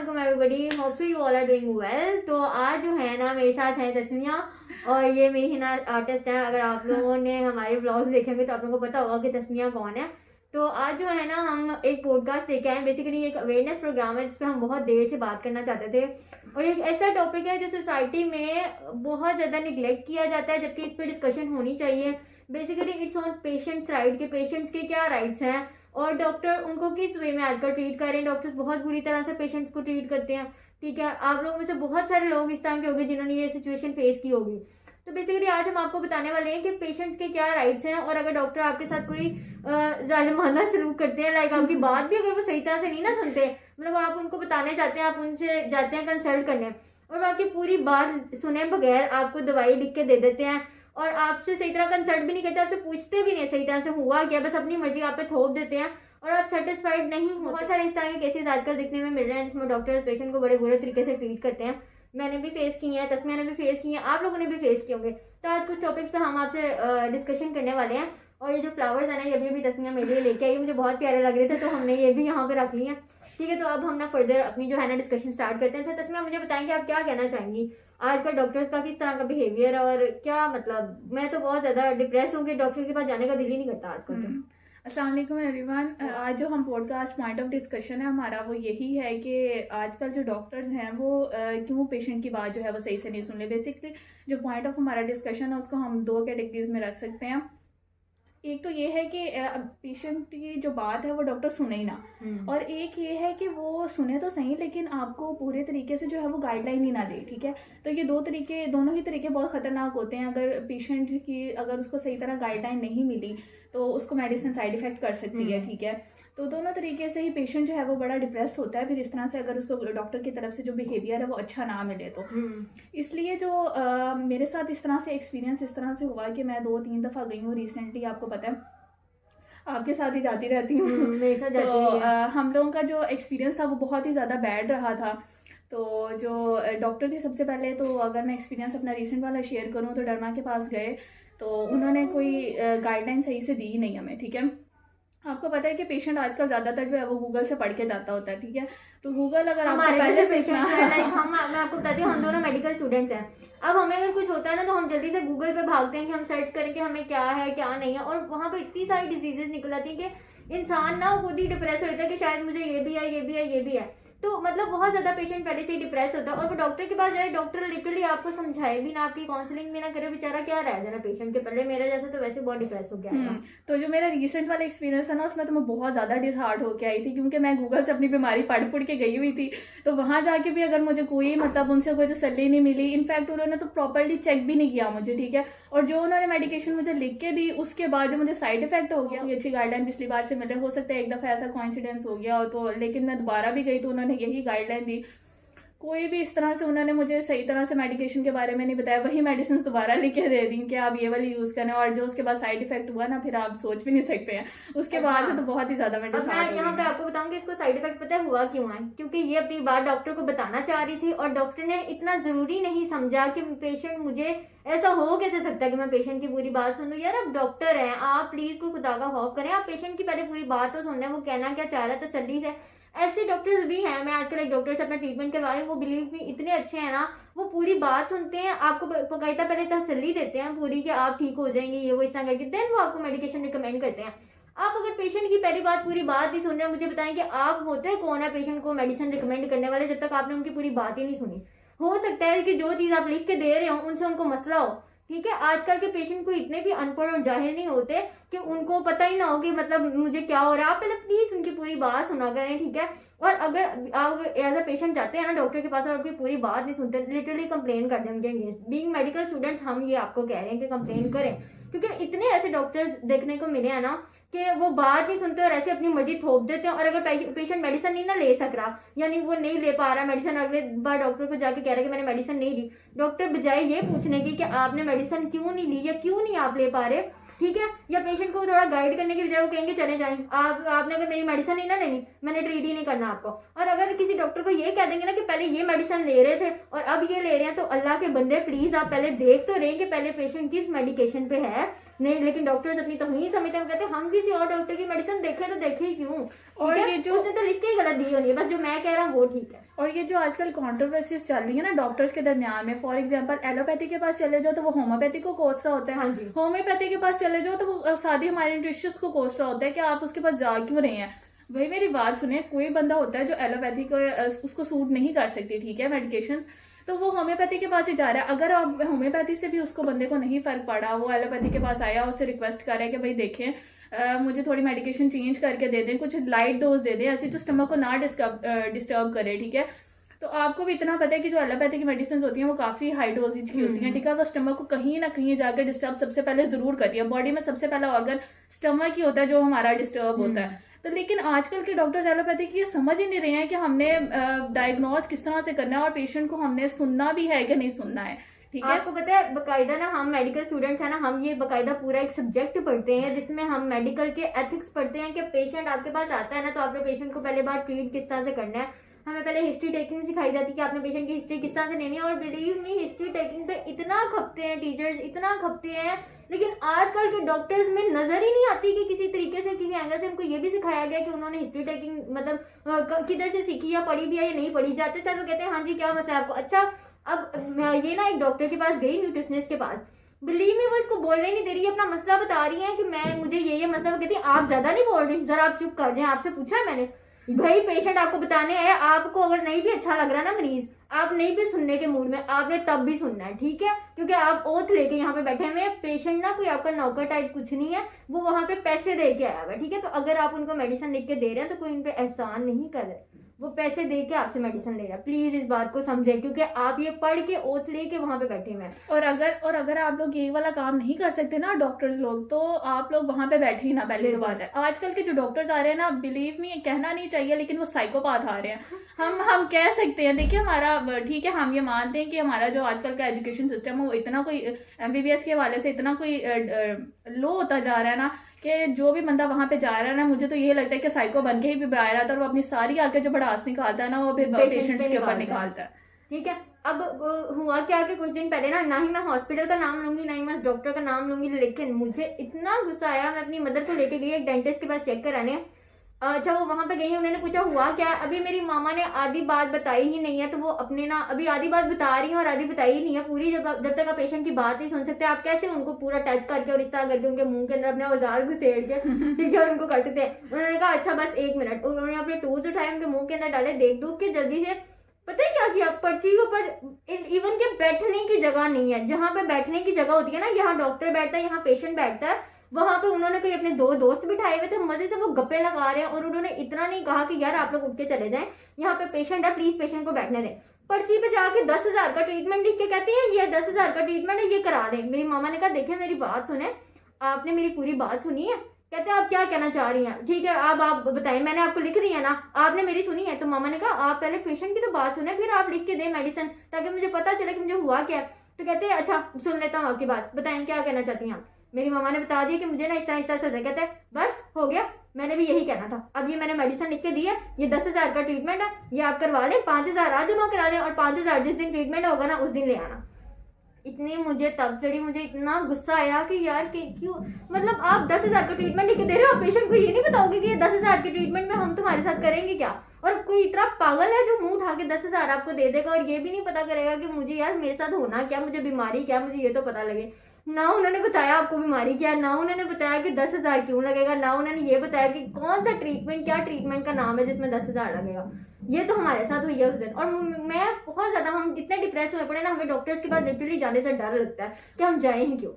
Welcome everybody, hope so you all are doing well. तो आज जो है ना मेरे साथ है तस्मिया और ये मेरी हिना आर्टिस्ट है। अगर आप लोगों ने हमारे व्लॉग्स देखेंगे तो आप लोगों को पता होगा कि तस्मिया कौन है। तो आज जो है ना हम एक पॉडकास्ट लेके आए। बेसिकली एक अवेयरनेस प्रोग्राम है जिस पे हम बहुत देर से बात करना चाहते थे और एक ऐसा टॉपिक है जो सोसाइटी में बहुत ज़्यादा निगलेक्ट किया जाता है, जबकि इस पर डिस्कशन होनी चाहिए। Basically it's on patients right, के पेशेंट्स के क्या राइट्स हैं और डॉक्टर उनको किस वे में आजकल ट्रीट कर रहे हैं। डॉक्टर्स बहुत बुरी तरह से पेशेंट्स को ट्रीट करते हैं। ठीक है, आप लोगों में से बहुत सारे लोग इस तरह के होंगे जिन्होंने ये सिचुएशन फेस की होगी। तो बेसिकली आज हम आपको बताने वाले हैं कि पेशेंट्स के क्या राइट्स हैं और अगर डॉक्टर आपके साथ कोई जालिमाना सलूक करते हैं, लाइक आपकी बात भी अगर वो सही तरह से नहीं ना सुनते, मतलब आप उनको बताने चाहते हैं, आप उनसे जाते हैं कंसल्ट करने और वो आपकी पूरी बात सुने बगैर आपको दवाई लिख के दे देते हैं और आपसे सही तरह कंसल्ट भी नहीं करते, आपसे पूछते भी नहीं सही तरह से हुआ क्या, बस अपनी मर्जी आप पे थोप देते हैं और आप सेटिस्फाइड नहीं हो। बहुत सारे इस तरह के केसेस आजकल देखने में मिल रहे हैं जिसमें डॉक्टर पेशेंट को बड़े बुरे तरीके से ट्रीट करते हैं। मैंने भी फेस की है, तस्मिया ने भी फेस की है, आप लोगों ने भी फेस किए होंगे। तो आज कुछ टॉपिक्स पे हम आपसे डिस्कशन करने वाले हैं और ये जो फ्लावर्स है ना ये भी तस्मिया मेरे लिए लेके आई, मुझे बहुत प्यारे लग रहे थे तो हमने ये भी यहाँ पे रख लिए। ठीक है, तो अब हम ना फर्दर अपनी जो है ना डिस्कशन स्टार्ट करते हैं। तो तस्मिया मुझे बताएंगे आप क्या कहना चाहेंगी आजकल डॉक्टर्स का किस तरह का बिहेवियर और क्या, मतलब मैं तो बहुत ज़्यादा डिप्रेस हूँ कि डॉक्टर के पास जाने का दिल ही नहीं करता आजकल। तो अस्सलाम वालेकुम एवरीवन। आज जो हम पॉडकास्ट पॉइंट ऑफ डिस्कशन है हमारा वो यही है कि आजकल जो डॉक्टर्स हैं वो क्यों पेशेंट की बात जो है वो सही से नहीं सुन ले। बेसिकली जो पॉइंट ऑफ हमारा डिस्कशन है उसको हम दो कैटेगरीज में रख सकते हैं। एक तो ये है कि पेशेंट की जो बात है वो डॉक्टर सुने ही ना, और एक ये है कि वो सुने तो सही लेकिन आपको पूरे तरीके से जो है वो गाइडलाइन ही ना दे। ठीक है, तो ये दोनों ही तरीके बहुत ख़तरनाक होते हैं। अगर पेशेंट की अगर उसको सही तरह गाइडलाइन नहीं मिली तो उसको मेडिसिन साइड इफेक्ट कर सकती है। ठीक है, तो दोनों तरीके से ही पेशेंट जो है वो बड़ा डिप्रेस होता है फिर इस तरह से, अगर उसको डॉक्टर की तरफ से जो बिहेवियर है वो अच्छा ना मिले तो। इसलिए जो मेरे साथ इस तरह से एक्सपीरियंस इस तरह से हुआ कि मैं 2-3 दफ़ा गई हूँ रिसेंटली, आपको पता है आपके साथ ही जाती रहती हूँ। तो हम लोगों का जो एक्सपीरियंस था वो बहुत ही ज़्यादा बैड रहा था। तो जो डॉक्टर थे, सबसे पहले तो अगर मैं एक्सपीरियंस अपना रिसेंट वाला शेयर करूँ तो डरमा के पास गए तो उन्होंने कोई गाइडलाइन सही से दी नहीं हमें। ठीक है, आपको पता है कि पेशेंट आजकल ज़्यादातर जो है वो गूगल से पढ़ के जाता होता है। ठीक है, तो गूगल अगर आपको पहले से मैं आपको बताती हूँ, हम दोनों मेडिकल स्टूडेंट्स हैं। अब हमें अगर कुछ होता है ना तो हम जल्दी से गूगल पे भागते हैं कि हम सर्च करें कि हमें क्या है क्या नहीं है, और वहाँ पे इतनी सारी डिजीजेस निकल आती हैं कि इंसान ना खुद ही डिप्रेस होता है कि शायद मुझे ये भी है ये भी है ये भी है। तो मतलब बहुत ज़्यादा पेशेंट पहले से ही डिप्रेस होता है और वो डॉक्टर के पास जाए, डॉक्टर लिटरली आपको समझाए भी ना, आपकी काउंसलिंग भी ना करे, बेचारा क्या रह जाना पेशेंट के पहले। मेरा जैसा तो वैसे बहुत डिप्रेस हो गया। तो जो मेरा रिसेंट वाला एक्सपीरियंस है ना उसमें तो मैं बहुत ज़्यादा डिसहार्ट होकर आई थी, क्योंकि मैं गूगल से अपनी बीमारी पढ़ के गई हुई थी। तो वहाँ जाके भी अगर मुझे कोई मतलब उनसे कोई तसल्ली नहीं मिली, इनफैक्ट उन्होंने तो प्रॉपरली चेक भी नहीं किया मुझे। ठीक है, और जो उन्होंने मेडिकेशन मुझे लिख के दी उसके बाद जो मुझे साइड इफेक्ट हो गया, ये अच्छी गाइडलाइन पिछली बार से मिले, हो सकता है एक दफ़ा ऐसा कोइंसिडेंस हो गया तो, लेकिन मैं दोबारा भी गई तो उन्होंने यही गाइडलाइन दी। कोई भी इस तरह से उन्होंने मुझे सही तरह से मेडिकेशन के बारे में नहीं बताया, वही मेडिसिन दोबारा लिख के दे दी कि आप ये वाली यूज करें, और जो उसके बाद साइड इफेक्ट हुआ ना फिर आप सोच भी नहीं सकते हैं। उसके बाद से तो बहुत ही ज्यादा मैं यहाँ पे आपको बताऊंगी इसको साइड इफेक्ट पता है हुआ क्यों है, क्योंकि ये अपनी बात डॉक्टर को बताना चाह रही थी और डॉक्टर ने इतना जरूरी नहीं समझा कि पेशेंट, मुझे ऐसा हो कैसे सकता है कि मैं पेशेंट की पूरी बात सुन लूं। यार आप डॉक्टर हैं, आप प्लीज कोई खुदा का खौफ करें, आप पेशेंट की पहले पूरी बात तो सुन लें, वो कहना क्या चाह रहा है तसल्ली से। ऐसे डॉक्टर्स भी हैं, मैं आजकल एक डॉक्टर से अपना ट्रीटमेंट करवा रही हूँ, वो बिलीव भी इतने अच्छे हैं ना, वो पूरी बात सुनते हैं, आपको बकायदा पहले तसल्ली देते हैं पूरी कि आप ठीक हो जाएंगे ये वो इस तरह करके, देन वो आपको मेडिकेशन रिकमेंड करते हैं। आप अगर पेशेंट की पहली बात पूरी बात नहीं सुन रहे, मुझे बताएं कि आप होते कौन है पेशेंट को मेडिसिन रिकमेंड करने वाले, जब तक आपने उनकी पूरी बात ही नहीं सुनी। हो सकता है कि जो चीज़ आप लिख के दे रहे हो उनसे उनको मसला हो। ठीक है, आजकल के पेशेंट को इतने भी अनपढ़ और जाहिल नहीं होते कि उनको पता ही ना हो कि मतलब मुझे क्या हो रहा है। आप पहले प्लीज उनकी पूरी बात सुना करें। ठीक है, और अगर आप एज अ पेशेंट जाते हैं ना डॉक्टर के पास और आपकी पूरी बात नहीं सुनते, लिटरली कंप्लेन कर दें उनके अगेंस्ट। बीइंग मेडिकल स्टूडेंट्स हम ये आपको कह रहे हैं कि कंप्लेन करें, क्योंकि इतने ऐसे डॉक्टर्स देखने को मिले हैं ना कि वो बात नहीं सुनते और ऐसे अपनी मर्जी थोप देते हैं। और अगर पेशेंट मेडिसिन नहीं ना ले सक रहा, यानी वो नहीं ले पा रहा मेडिसिन, अगले बार डॉक्टर को जाके कह रहा है कि मैंने मेडिसिन नहीं ली, डॉक्टर बजाय ये पूछने की कि आपने मेडिसिन क्यों नहीं ली या क्यों नहीं आप ले पा रहे, ठीक है, या पेशेंट को थोड़ा गाइड करने की बजाय वो कहेंगे चले जाएं, आपने अगर मेरी मेडिसिन नहीं ना लेनी, मैंने ट्रीट ही नहीं करना आपको। और अगर किसी डॉक्टर को ये कह देंगे ना कि पहले ये मेडिसिन ले रहे थे और अब ये ले रहे हैं, तो अल्लाह के बंदे प्लीज आप पहले देख तो रहे कि पहले पेशेंट किस मेडिकेशन पे है। नहीं, लेकिन डॉक्टर्स अपनी तौहीन समझते हैं, कहते हैं हम किसी और डॉक्टर की मेडिसिन देखें तो देखे ही क्यों, और ये जो उसने तो लिख के ही गलत दी होनी है, बस जो मैं कह रहा हूँ वो ठीक है। और ये जो आजकल कंट्रोवर्सीज चल रही है ना डॉक्टर्स के दरमियान में, फॉर एग्जांपल एलोपैथी के पास चले जाओ तो वो होम्योपैथी को कोस रहा होता है, हाँ जी। होम्योपैथी के पास चले जाओ तो वो सादी हमारे न्यूट्रिशियस को कोस रहा होता है कि आप उसके पास जा क्यों रहे हैं। भाई मेरी बात सुने, कोई बंदा होता है जो एलोपैथी को उसको सूट नहीं कर सकती, ठीक है, मेडिकेशंस, तो वो होम्योपैथी के पास ही जा रहा है। अगर आप होम्योपैथी से भी उसको बंदे को नहीं फर्क पड़ा, वो एलोपैथी के पास आया, उससे रिक्वेस्ट कर रहा है कि भाई देखें मुझे थोड़ी मेडिकेशन चेंज करके दे दें, कुछ लाइट डोज दे दें, ऐसे तो स्टमक को ना डिस्टर्ब करे, ठीक है। तो आपको भी इतना पता है कि जो एलोपैथी की मेडिसिन होती हैं वो काफी हाई डोजेज की होती हैं, ठीक है, वो स्टमक को कहीं ना कहीं जाकर डिस्टर्ब सबसे पहले जरूर करती है। बॉडी में सबसे पहला ऑर्गन स्टमक ही होता है जो हमारा डिस्टर्ब होता है। तो लेकिन आजकल के डॉक्टर्स एलोपैथी की ये समझ ही नहीं रहे हैं कि हमने डायग्नोज किस तरह से करना है और पेशेंट को हमने सुनना भी है कि नहीं सुनना है, ठीक है। आपको पता है बकायदा ना, हम मेडिकल स्टूडेंट्स हैं ना, हम ये बकायदा पूरा एक सब्जेक्ट पढ़ते हैं जिसमें हम मेडिकल के एथिक्स पढ़ते हैं कि पेशेंट आपके पास आता है ना, तो आपने पेशेंट को पहले बार ट्रीट किस तरह से करना है। हमें पहले हिस्ट्री टेकिंग सिखाई जाती है कि आपने पेशेंट की हिस्ट्री किस तरह से लेनी है। और बिलीव मी, हिस्ट्री टेकिंग पे इतना खपते हैं टीचर्स, इतना खपते हैं, लेकिन आजकल के डॉक्टर्स में नजर ही नहीं आती कि किसी तरीके से, किसी एंगल से उनको ये भी सिखाया गया कि उन्होंने हिस्ट्री टेकिंग मतलब किधर से सीखी या पढ़ी भी है या नहीं पढ़ी। जाते साथ वो कहते हैं हाँ जी क्या मसला है आपको। अच्छा, अब ये ना एक डॉक्टर के पास गई, न्यूट्रिशनिस्ट के पास, बिलीव में वो इसको बोलने नहीं दे रही है, अपना मसला बता रही है कि मैं मुझे ये मसला। वो कहती है आप ज्यादा नहीं बोल रही, जरा आप चुप कर जाए, आपसे पूछा है मैंने। भाई पेशेंट आपको बताने आया, आपको अगर नहीं भी अच्छा लग रहा ना मरीज, आप नहीं भी सुनने के मूड में, आपने तब भी सुनना है, ठीक है, क्योंकि आप ओथ लेके यहाँ पे बैठे हुए हैं। पेशेंट ना कोई आपका नौकर टाइप कुछ नहीं है, वो वहां पे पैसे दे के आया हुआ है, ठीक है। तो अगर आप उनको मेडिसिन लिख के दे रहे हैं तो कोई इन पे एहसान नहीं कर रहे, वो पैसे दे के आपसे मेडिसिन ले रहा है। प्लीज इस बात को समझे, क्योंकि आप ये पढ़ के ओथ लेके वहां पे बैठे हुए हैं। और अगर आप लोग ये वाला काम नहीं कर सकते ना डॉक्टर्स लोग, तो आप लोग वहां पे बैठे ही ना, पहले तो बात है। आजकल के जो डॉक्टर्स आ रहे हैं ना, बिलीव मी, कहना नहीं चाहिए लेकिन वो साइकोपाथ आ रहे हैं। हम कह सकते हैं, देखिए हमारा ठीक है, हम ये मानते हैं कि हमारा जो आजकल का एजुकेशन सिस्टम है वो इतना कोई MBBS के हवाले से इतना कोई लो होता जा रहा है ना, कि जो भी बंदा वहां पे जा रहा है ना, मुझे तो ये लगता है कि साइको बन के ही भी आ रहा था, और वो अपनी सारी आके जो भड़ास निकालता है ना, वो फिर पेशेंट्स के ऊपर निकालता है, ठीक है। अब हुआ क्या कि कुछ दिन पहले ना ही मैं हॉस्पिटल का नाम लूंगी, ना ही मैं डॉक्टर का नाम लूंगी, लेकिन मुझे इतना गुस्सा आया, मैं अपनी मदर को लेके गई एक डेंटिस्ट के पास चेक कराने। अच्छा, वो वहां पे गई, उन्होंने पूछा हुआ क्या। अभी मेरी मामा ने आधी बात बताई ही नहीं है, तो वो अपने ना अभी आधी बात बता रही है और आधी बताई ही नहीं है पूरी। जब तक आप पेशेंट की बात नहीं सुन सकते, आप कैसे उनको पूरा टच करके और इस तरह करके उनके मुंह के अंदर अपने औजार घुसेड़ के ठीक है और उनको कर सकते हैं। उन्होंने कहा अच्छा बस 1 मिनट, उन्होंने अपने टूल्स उठाए, उनके मुंह के अंदर डाले, देख दूख के जल्दी से, पता है क्या किया, पर्ची के ऊपर इवन के बैठने की जगह नहीं है, जहां पे बैठने की जगह होती है ना, यहाँ डॉक्टर बैठता है, यहाँ पेशेंट बैठता है, वहां पे उन्होंने कोई अपने 2 दोस्त बिठाए हुए थे, मजे से वो गप्पे लगा रहे हैं, और उन्होंने इतना नहीं कहा कि यार आप लोग उठ के चले जाएं, यहाँ पे पेशेंट है, प्लीज पेशेंट को बैठने दें। पर्ची पे जाके 10,000 का ट्रीटमेंट लिख के कहते हैं ये 10,000 का ट्रीटमेंट है, ये करा दें। मेरी मामा ने कहा देखें मेरी बात सुने, आपने मेरी पूरी बात सुनी है? कहते हैं आप क्या कहना चाह रही हैं, ठीक है आप बताएं, मैंने आपको लिख दी है ना, आपने मेरी सुनी है? तो मामा ने कहा आप पहले पेशेंट की तो बात सुने, फिर आप लिख के दें मेडिसिन, ताकि मुझे पता चले कि मुझे हुआ क्या है। तो कहते हैं अच्छा सुन लेता हूँ आपकी बात, बताएं क्या कहना चाहती हैं आप। मेरी मामा ने बता दिया कि मुझे ना इस तरह से होता है। कहते हैं बस हो गया, मैंने भी यही कहना था। अब ये मैंने मेडिसिन लिख के दी है, ये 10,000 का ट्रीटमेंट है, ये आप करवा लें, 5,000 आज जमा करा दें, और 5,000 जिस दिन ट्रीटमेंट होगा ना उस दिन ले आना। इतनी मुझे तब चढ़ी, मुझे इतना गुस्सा आया कि यार क्यों, मतलब आप 10,000 का ट्रीटमेंट लेके दे रहे हो, पेशेंट को ये नहीं बताओगे कि ये 10,000 के ट्रीटमेंट में हम तुम्हारे साथ करेंगे क्या। और कोई इतना पागल है जो मुंह उठा के 10,000 आपको दे देगा और ये भी नहीं पता करेगा कि मुझे यार मेरे साथ होना क्या, मुझे बीमारी क्या, मुझे ये तो पता लगे। ना उन्होंने बताया आपको बीमारी क्या, ना उन्होंने बताया कि 10,000 क्यों लगेगा, ना उन्होंने ये बताया कि कौन सा ट्रीटमेंट, क्या ट्रीटमेंट का नाम है जिसमें 10,000 लगेगा। ये तो हमारे साथ हुई है उस दिन, और मैं बहुत ज्यादा, हम इतने डिप्रेस हुए पड़े ना, हमें डॉक्टर्स के पास लिटरली जाने से डर लगता है कि हम जाए ही क्यों।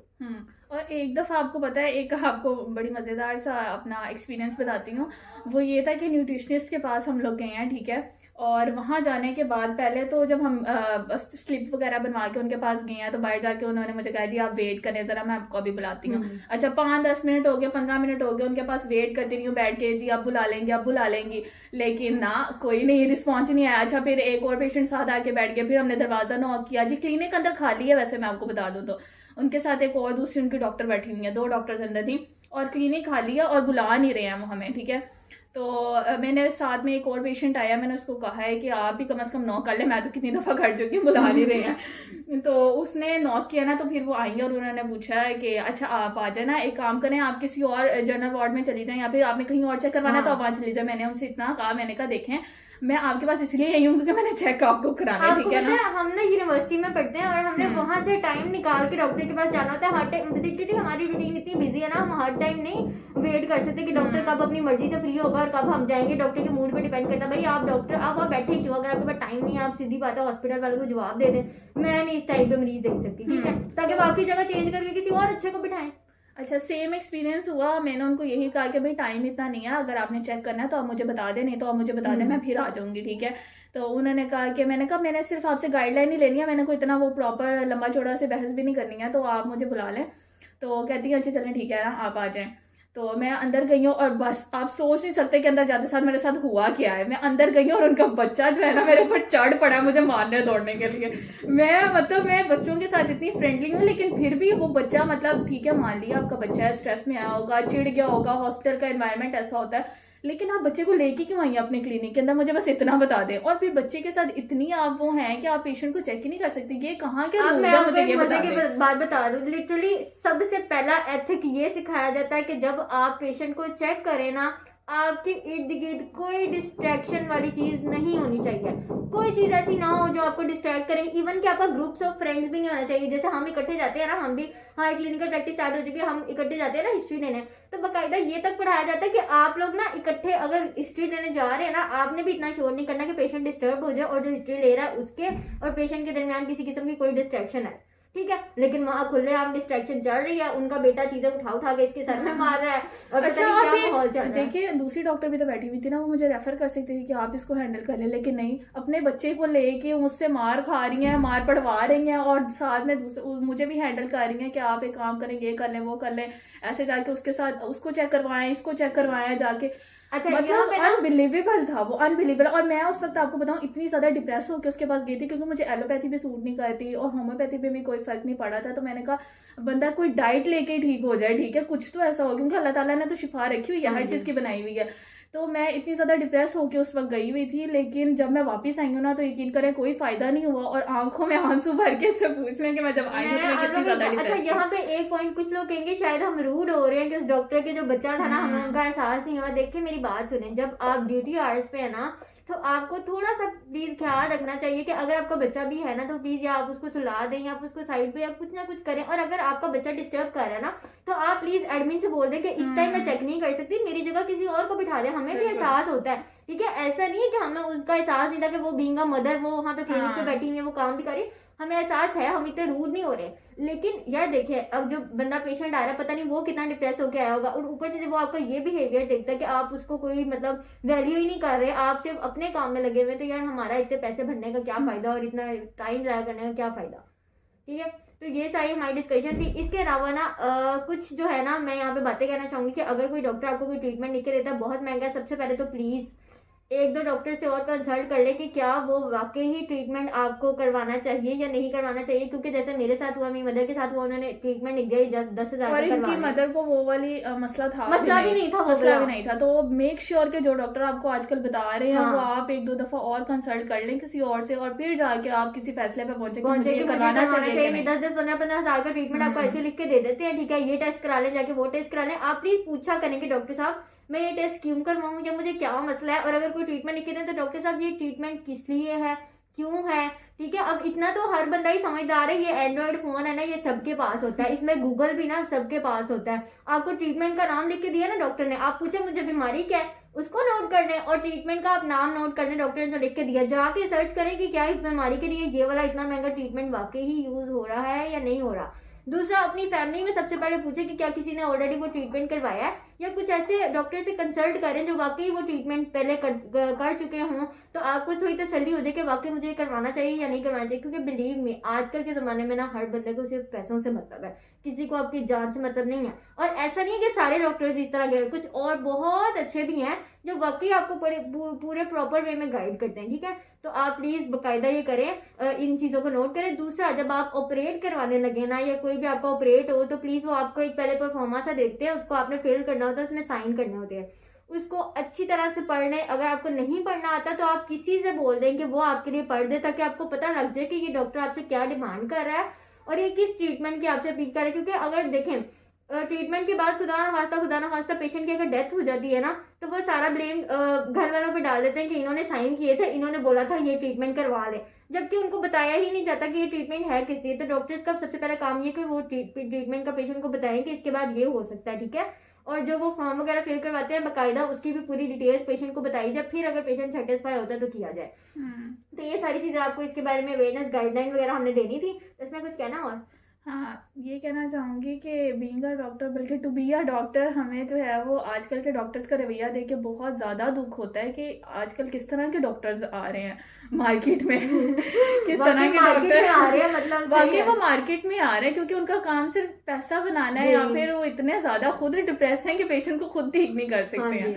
और एक दफ़ा आपको पता है, एक आपको बड़ी मज़ेदार सा अपना एक्सपीरियंस बताती हूँ। वो ये था कि न्यूट्रिशनिस्ट के पास हम लोग गए हैं, ठीक है, और वहाँ जाने के बाद पहले तो जब हम स्लिप वगैरह बनवा के उनके पास गए हैं, तो बाहर जाके उन्होंने मुझे कहा जी आप वेट करें ज़रा, मैं आपको अभी बुलाती हूँ। अच्छा 5-10 मिनट हो गए, 15 मिनट हो गए, उनके पास वेट करती रही हूँ बैठ के, जी आप बुला लेंगे, आप बुला लेंगी, लेकिन ना कोई नहीं, रिस्पॉन्स ही नहीं आया। अच्छा फिर एक और पेशेंट साथ आके बैठ गया, फिर हमने दरवाज़ा नॉक किया, जी क्लिनिक अंदर खाली है, वैसे मैं आपको बता दूँ तो उनके साथ एक और दूसरी उनकी डॉक्टर बैठी हुई है, 2 डॉक्टर्स अंदर थी। और क्लिनिक खाली है और बुला नहीं रहे हैं वो हमें, ठीक है। तो मैंने साथ में एक और पेशेंट आया, मैंने उसको कहा है कि आप भी कम से कम नॉक कर ले, मैं तो कितनी दफ़ा कर चुकी हूँ, बुला नहीं रहे हैं। तो उसने नॉक किया ना, तो फिर वो आई और उन्होंने पूछा है कि अच्छा आप आ जाए ना, एक काम करें आप किसी और जनरल वार्ड में चली जाएं, या फिर आपने कहीं और चेक करवाना है तो आप वहाँ चली जाए। मैंने उनसे इतना कहा, मैंने कहा देखें मैं आपके पास इसलिए आई हूँ क्योंकि मैंने चेक आपको कराना है, ठीक है ना। हम ना यूनिवर्सिटी में पढ़ते हैं और हमने वहां से टाइम निकाल के डॉक्टर के पास जाना होता है। हर टाइम हमारी रूटीन इतनी बिजी है ना, हम हर टाइम नहीं वेट कर सकते कि डॉक्टर कब अपनी मर्जी से फ्री होगा और कब हम जाएंगे। डॉक्टर के मूड पे डिपेंड करता है। भाई आप डॉक्टर आप वहाँ बैठे क्यों, अगर आपके पास टाइम नहीं है आप सीधी बात है हॉस्पिटल वालों को जवाब दे दें, मैं नहीं इस टाइम पे मरीज देख सकती, ठीक है, ताकि वो आपकी जगह चेंज करके किसी और अच्छे को बिठाएं। अच्छा, सेम एक्सपीरियंस हुआ। मैंने उनको यही कहा कि भाई टाइम इतना नहीं है, अगर आपने चेक करना है तो आप मुझे बता दें, नहीं तो आप मुझे बता दें, मैं फिर आ जाऊंगी, ठीक है। तो उन्होंने कहा कि मैंने कहा मैंने सिर्फ आपसे गाइडलाइन ही लेनी है, मैंने कोई इतना वो प्रॉपर लंबा चौड़ा से बहस भी नहीं करनी है, तो आप मुझे बुला लें। तो कहती है अच्छा चलें ठीक है ना, आप आ जाएं। तो मैं अंदर गई हूँ और बस आप सोच नहीं सकते कि अंदर जाते साथ मेरे साथ हुआ क्या है। मैं अंदर गई हूँ और उनका बच्चा जो है ना मेरे ऊपर चढ़ पड़ा है मुझे मारने दौड़ने के लिए। मैं बच्चों के साथ इतनी फ्रेंडली हूँ, लेकिन फिर भी वो बच्चा मतलब ठीक है, मान लिया आपका बच्चा है, स्ट्रेस में आया होगा, चिढ़ गया होगा, हॉस्पिटल का एनवायरनमेंट ऐसा होता है, लेकिन आप बच्चे को लेके क्यों आई हैं अपने क्लिनिक के अंदर, मुझे बस इतना बता दें। और फिर बच्चे के साथ इतनी आप वो हैं कि आप पेशेंट को चेक ही नहीं कर सकते, ये कहाँ के रूल्स है, मुझे ये बता दें। बात बता दूं, लिटरली सबसे पहला एथिक ये सिखाया जाता है कि जब आप पेशेंट को चेक करें ना, आपके इर्द गिर्द कोई डिस्ट्रैक्शन वाली चीज नहीं होनी चाहिए। कोई चीज ऐसी ना हो जो आपको डिस्ट्रैक्ट करे। इवन कि आपका ग्रुप्स ऑफ फ्रेंड्स भी नहीं होना चाहिए। जैसे हम इकट्ठे जाते हैं ना, हम भी हाँ क्लिनिकल प्रैक्टिस स्टार्ट हो चुकी है, हम इकट्ठे जाते हैं ना हिस्ट्री लेने, तो बकायदा ये तक पढ़ाया जाता है कि आप लोग ना इकट्ठे अगर हिस्ट्री लेने जा रहे हैं ना, आपने भी इतना शोर नहीं करना कि पेशेंट डिस्टर्ब हो जाए और जो हिस्ट्री ले रहा है उसके और पेशेंट के दरमियान किसी किस्म की कोई डिस्ट्रैक्शन है, ठीक है। लेकिन वहां खुले आम डिस्ट्रैक्शन चल रही है, उनका बेटा चीजें उठा के इसके सर में मार रहा है और अच्छा, क्या माहौल चल रहा है। देखिए दूसरी डॉक्टर भी तो बैठी हुई थी ना, वो मुझे रेफर कर सकती थी कि आप इसको हैंडल कर ले, लेकिन नहीं, अपने बच्चे को लेके मुझसे मार खा रही हैं, मार पड़वा रही हैं और साथ में मुझे भी हैंडल कर रही हैं कि आप एक काम करें, ये कर लें, वो कर लें, ऐसे जाके उसके साथ उसको चेक करवाएं, इसको चेक करवाएं जाके। अच्छा, मतलब अनबिलीवेबल था वो, अनबिलीवेबल। और मैं उस वक्त आपको बताऊं इतनी ज्यादा डिप्रेस होकर उसके पास गई थी, क्योंकि मुझे एलोपैथी भी सूट नहीं करती और होम्योपैथी में भी कोई फर्क नहीं पड़ा था। तो मैंने कहा बंदा कोई डाइट लेके ठीक हो जाए, ठीक है, कुछ तो ऐसा हो, क्योंकि अल्लाह ताला ने तो शिफा रखी हुई है, हर चीज की बनाई हुई है। तो मैं इतनी ज्यादा डिप्रेस होकर उस वक्त गई हुई थी, लेकिन जब मैं वापस आई हूँ ना, तो यकीन करें कोई फायदा नहीं हुआ। और आंखों में आंसू भर के से पूछ लें कि मैं जब आई हूँ तो मैं कितनी ज्यादा डिप्रेस। अच्छा, यहाँ पे एक पॉइंट, कुछ लोग कहेंगे शायद हम रूड हो रहे हैं कि उस डॉक्टर के जो बच्चा था ना, हमें उनका एहसास नहीं हुआ। देखिए मेरी बात सुने, जब आप ड्यूटी आवर्स पे है ना, तो आपको थोड़ा सा प्लीज ख्याल रखना चाहिए कि अगर आपका बच्चा भी है ना, तो प्लीज या आप उसको सुला दें या आप उसको साइड पे या कुछ ना कुछ करें। और अगर आपका बच्चा डिस्टर्ब कर रहा है ना, तो आप प्लीज एडमिन से बोल दें कि इस टाइम मैं चेक नहीं कर सकती, मेरी जगह किसी और को बिठा दे। हमें भी एहसास होता है, ठीक है, ऐसा नहीं है कि हमें उनका एहसास नहीं था कि वो बीइंग अ मदर वो वहाँ पे क्लिनिक पे बैठी हुई है, वो काम भी करे, हमें एहसास है, हम इतने रूड नहीं हो रहे। लेकिन यार देखिए, अब जो बंदा पेशेंट आ रहा है, पता नहीं वो कितना डिप्रेस होकर आया होगा, और ऊपर से जब वो आपका ये बिहेवियर देखता है कि आप उसको कोई मतलब वैल्यू ही नहीं कर रहे, आप सिर्फ अपने काम में लगे हुए, तो यार हमारा इतने पैसे भरने का क्या फायदा और इतना टाइम जाया करने का क्या फायदा, ठीक है। तो ये सारी हमारी डिस्कशन थी। इसके अलावा ना कुछ जो है ना, मैं यहाँ पे बातें कहना चाहूंगी कि अगर कोई डॉक्टर आपको कोई ट्रीटमेंट लिख के देता है बहुत महंगा, सबसे पहले तो प्लीज एक दो डॉक्टर से और कंसल्ट कर ले कि क्या वो वाकई ही ट्रीटमेंट आपको करवाना चाहिए या नहीं करवाना चाहिए। क्योंकि जैसे मेरे साथ हुआ, मेरी मदर के साथ हुआ, उन्होंने ट्रीटमेंट लिख दिया 10,000 और इनकी मदर को वो वाली मसला भी नहीं था। तो मेक श्योर के जो डॉक्टर आपको आजकल बता रहे हैं, वो आप एक दो दफा और कंसल्ट कर लें किसी और से, और फिर जाके आप किसी फैसले पे पहुंचे कि मुझे करवाना चाहिए। 10-10, 15-15 हजार का ट्रीटमेंट आपको ऐसे लिख के दे देते हैं, ठीक है, ये टेस्ट करा लें, जाके वो टेस्ट करा लें। आप प्लीज पूछा करें कि डॉक्टर साहब मैं ये टेस्ट क्यों करवाऊं या मुझे क्या मसला है, और अगर कोई ट्रीटमेंट लिख के दें तो डॉक्टर साहब ये ट्रीटमेंट किस लिए है, क्यों है, ठीक है। अब इतना तो हर बंदा ही समझदार है, ये एंड्रॉइड फोन है ना, ये सबके पास होता है, इसमें गूगल भी ना सबके पास होता है। आपको ट्रीटमेंट का नाम लिख के दिया ना डॉक्टर ने, आप पूछे मुझे बीमारी क्या है, उसको नोट कर लें और ट्रीटमेंट का आप नाम नोट कर लें, डॉक्टर ने जो लिख के दिया, जाके सर्च करें कि क्या इस बीमारी के लिए ये वाला इतना महंगा ट्रीटमेंट वाकई ही यूज हो रहा है या नहीं हो रहा। दूसरा, अपनी फैमिली में सबसे पहले पूछे कि क्या किसी ने ऑलरेडी वो ट्रीटमेंट करवाया है, या कुछ ऐसे डॉक्टर से कंसल्ट करें जो वाकई वो ट्रीटमेंट पहले कर चुके हों, तो आपको थोड़ी तसल्ली हो जाए कि वाकई मुझे ये करवाना चाहिए या नहीं करवाना चाहिए। क्योंकि बिलीव में आजकल के ज़माने में ना हर बंदे को सिर्फ पैसों से मतलब है, किसी को आपकी जान से मतलब नहीं है। और ऐसा नहीं है कि सारे डॉक्टर्स इस तरह के, कुछ और बहुत अच्छे भी हैं जो वाकई आपको पूरे प्रॉपर वे में गाइड करते हैं, ठीक है। तो आप प्लीज़ बाकायदा ये करें, इन चीज़ों को नोट करें। दूसरा, जब आप ऑपरेट करवाने लगे ना या कोई भी आपका ऑपरेट हो, तो प्लीज़ वो आपको एक पहले परफॉर्मा सा देखते हैं, उसको आपने फिल करना होता है, उसमें साइन करने होते हैं, उसको अच्छी तरह से पढ़ लें। अगर आपको नहीं पढ़ना आता तो आप किसी से बोल दें कि वो आपके लिए पढ़ दे, ताकि आपको पता लग जाए कि ये डॉक्टर आपसे क्या डिमांड कर रहा है और ये किस ट्रीटमेंट की आपसे अपील कर रहा है। क्योंकि अगर देखें ट्रीटमेंट के बाद खुदा ना खास्ता पेशेंट की अगर डेथ हो जाती है ना, तो वो सारा ब्लेम घर वालों पे डाल देते हैं कि इन्होंने साइन किए थे, इन्होंने बोला था ये ट्रीटमेंट करवा ले, जबकि उनको बताया ही नहीं जाता कि ये ट्रीटमेंट है किस लिए। तो डॉक्टर्स का सबसे पहला काम ये कि वो ट्रीटमेंट का पेशेंट को बताएं कि इसके बाद ये हो सकता है, ठीक है। और जो वो फॉर्म वगैरह फिल करवाते हैं बाकायदा उसकी भी पूरी डिटेल्स पेशेंट को बताई जाए, फिर अगर पेशेंट सेटिस्फाई होता है तो किया जाए। तो ये सारी चीज़ें आपको इसके बारे में अवेयरनेस गाइडलाइन वगैरह हमने देनी थी। तो इसमें कुछ कहना और? हाँ, ये कहना चाहूँगी कि बीइंग अ डॉक्टर, बल्कि टू बी अ डॉक्टर, हमें जो है वो आजकल के डॉक्टर्स का रवैया देख के बहुत ज़्यादा दुख होता है कि आजकल किस तरह के डॉक्टर्स आ रहे हैं मार्केट में किस तरह के मार्केट में आ रहे हैं, डॉक्टर मतलब वाकई वो मार्केट में आ रहे हैं, क्योंकि उनका काम सिर्फ पैसा बनाना है, या फिर वो इतने ज़्यादा खुद डिप्रेस हैं कि पेशेंट को खुद ठीक नहीं कर सकते हैं।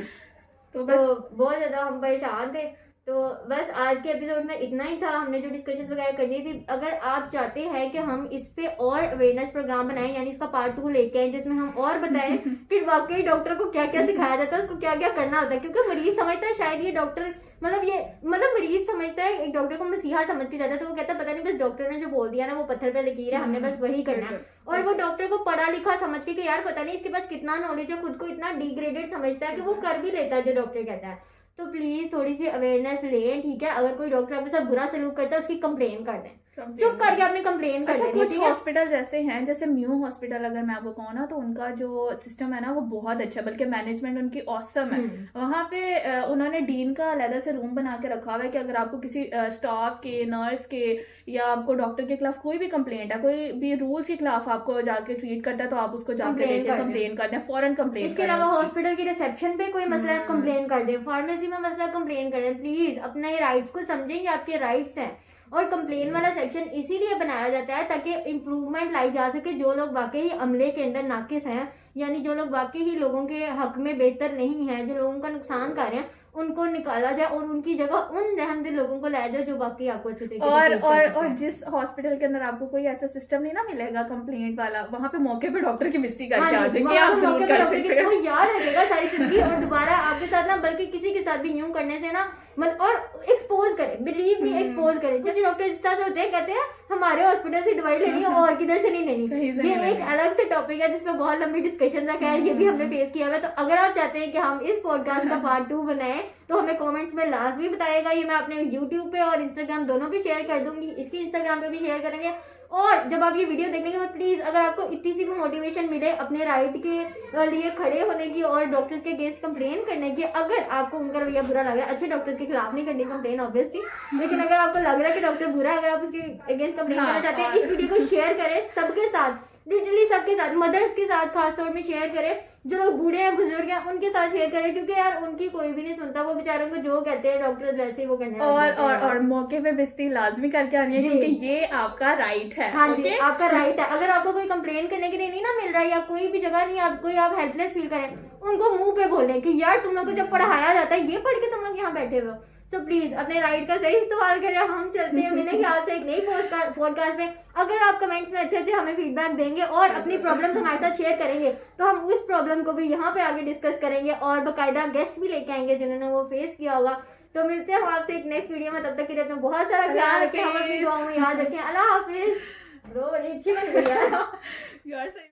तो बस बहुत ज़्यादा हम परेशान थे। तो बस आज के एपिसोड में इतना ही था, हमने जो डिस्कशन वगैरह करनी थी। अगर आप चाहते हैं कि हम इस पे और अवेयरनेस प्रोग्राम बनाएं, यानी इसका पार्ट 2 लेके आए जिसमें हम और बताएं कि वाकई डॉक्टर को क्या क्या सिखाया जाता है, उसको क्या क्या करना होता है। क्योंकि मरीज समझता है शायद ये डॉक्टर मतलब मरीज समझता है एक डॉक्टर को मसीहा समझ के जाता है, तो वो कहता है पता नहीं बस डॉक्टर ने जो बोल दिया ना वो पत्थर पे लकीर है, हमने बस वही करना है। और वो डॉक्टर को पढ़ा लिखा समझ के कि यार पता नहीं इसके पास कितना नॉलेज है, खुद को इतना डिग्रेडेड समझता है कि वो कर भी लेता है जो डॉक्टर कहता है। तो प्लीज थोड़ी सी अवेयरनेस लें, ठीक है। अगर कोई डॉक्टर आपके साथ बुरा सलूक करता है उसकी कंप्लेन कर दें, चुप करके आपने कंप्लेन कर देनी। कुछ हॉस्पिटल ऐसे हैं, जैसे म्यू हॉस्पिटल अगर मैं आपको कहूँ ना, तो उनका जो सिस्टम है ना वो बहुत अच्छा, बल्कि मैनेजमेंट उनकी ऑसम है। वहाँ पे उन्होंने डीन का अलग से रूम बना के रखा हुआ है कि अगर आपको किसी स्टाफ के, नर्स के या आपको डॉक्टर के खिलाफ कोई भी कंप्लेंट है, कोई भी रूल्स के खिलाफ आपको जाके ट्रीट करता है, तो आप उसको जाके कंप्लेन कर दें, फौरन कंप्लेन। इसके अलावा हॉस्पिटल की रिसेप्शन पे कोई मसला है कंप्लेन कर दें, फार्मेसी में मसला कंप्लेन कर दें। प्लीज अपने राइट्स को समझें, ये आपके राइट्स हैं। और कंप्लेन वाला सेक्शन इसीलिए बनाया जाता है ताकि इम्प्रूवमेंट लाई जा सके। जो लोग वाकई ही अमले के अंदर नाकिस हैं, यानी जो लोग वाकई ही लोगों के हक में बेहतर नहीं है, जो लोगों का नुकसान कर रहे हैं, उनको निकाला जाए और उनकी जगह उन रहमदिल लोगों को लाया जाए जो बाकी आपको अच्छे तरीके से और जिस हॉस्पिटल के अंदर आपको कोई ऐसा सिस्टम नहीं ना मिलेगा कंप्लेंट वाला, वहाँ पे मौके पे डॉक्टर की मिस्ती करके आ जाएंगे, आप जरूर कर सकते हैं। वो याद रखेगा सारी जिंदगी, और दोबारा आपके साथ ना, बल्कि किसी के साथ भी यूं करने से ना और एक्सपोज करें, बिलीव मी एक्सपोज करें। जो डॉक्टर इस तरह से होते हैं, कहते हैं हमारे हॉस्पिटल से दवाई लेनी है और किधर से नहीं लेनी। ये एक अलग से टॉपिक है जिसमें बहुत लंबी डिस्कशन है, खैर ये भी हमने फेस किया हुआ है। तो अगर आप चाहते हैं कि हम इस पॉडकास्ट का पार्ट 2 बनाएं तो हमें कमेंट्स में लाजमी बताइएगा। ये मैं अपने यूट्यूब पे और इंस्टाग्राम दोनों पे शेयर कर दूंगी, इसकी इंस्टाग्राम पे भी शेयर करेंगे। और जब आप ये वीडियो देखने के बाद प्लीज अगर आपको इतनी सी भी मोटिवेशन मिले अपने राइट के लिए खड़े होने की और डॉक्टर्स के अगेंस्ट कंप्लेन करने की, अगर आपको उनका रवैया बुरा लग रहा है, अच्छे डॉक्टर्स के खिलाफ नहीं करनी कंप्लेन ऑब्वियसली, लेकिन अगर आपको लग रहा है कि डॉक्टर बुरा है, अगर आप उसके अगेंस्ट कंप्लेन करना चाहते हैं, इस वीडियो को शेयर करें सबके साथ, लिटरली सबके साथ, मदर्स के साथ खास तौर में शेयर करें, जो लोग बूढ़े हैं, बुजुर्ग हैं, उनके साथ शेयर करें, क्योंकि यार उनकी कोई भी नहीं सुनता, वो बेचारों को जो कहते हैं डॉक्टर वैसे ही वो करने और मौके पे बेइज्जती लाजमी करके आनी है, क्योंकि ये आपका राइट है। हाँ जी, आपका राइट है। अगर आपको कोई कंप्लेन करने के लिए नहीं ना मिल रहा है या कोई भी जगह नहीं, आप हेल्पलेस फील करें, उनको मुंह पे बोलें कि यार तुम लोग को जब पढ़ाया जाता है ये पढ़ के तुम लोग यहाँ बैठे हुए हो। तो प्लीज अपने राइट का सही इस्तेमाल करें। हम चलते हैं, मिलेंगे आपसे एक नई पॉडकास्ट में। अगर आप कमेंट्स में अच्छे हमें फीडबैक देंगे और अपनी प्रॉब्लम्स हमारे साथ शेयर करेंगे, तो हम उस प्रॉब्लम को भी यहाँ पे आगे डिस्कस करेंगे और बाकायदा गेस्ट भी लेके आएंगे जिन्होंने वो फेस किया होगा। तो मिलते हैं आपसे एक नेक्स्ट वीडियो में, तब तक के लिए अपना बहुत सारा ख्याल रखें, हम अपनी दुआओं में याद रखें। अल्लाह हाफिज। ब्रो बड़ी अच्छी बन गई है।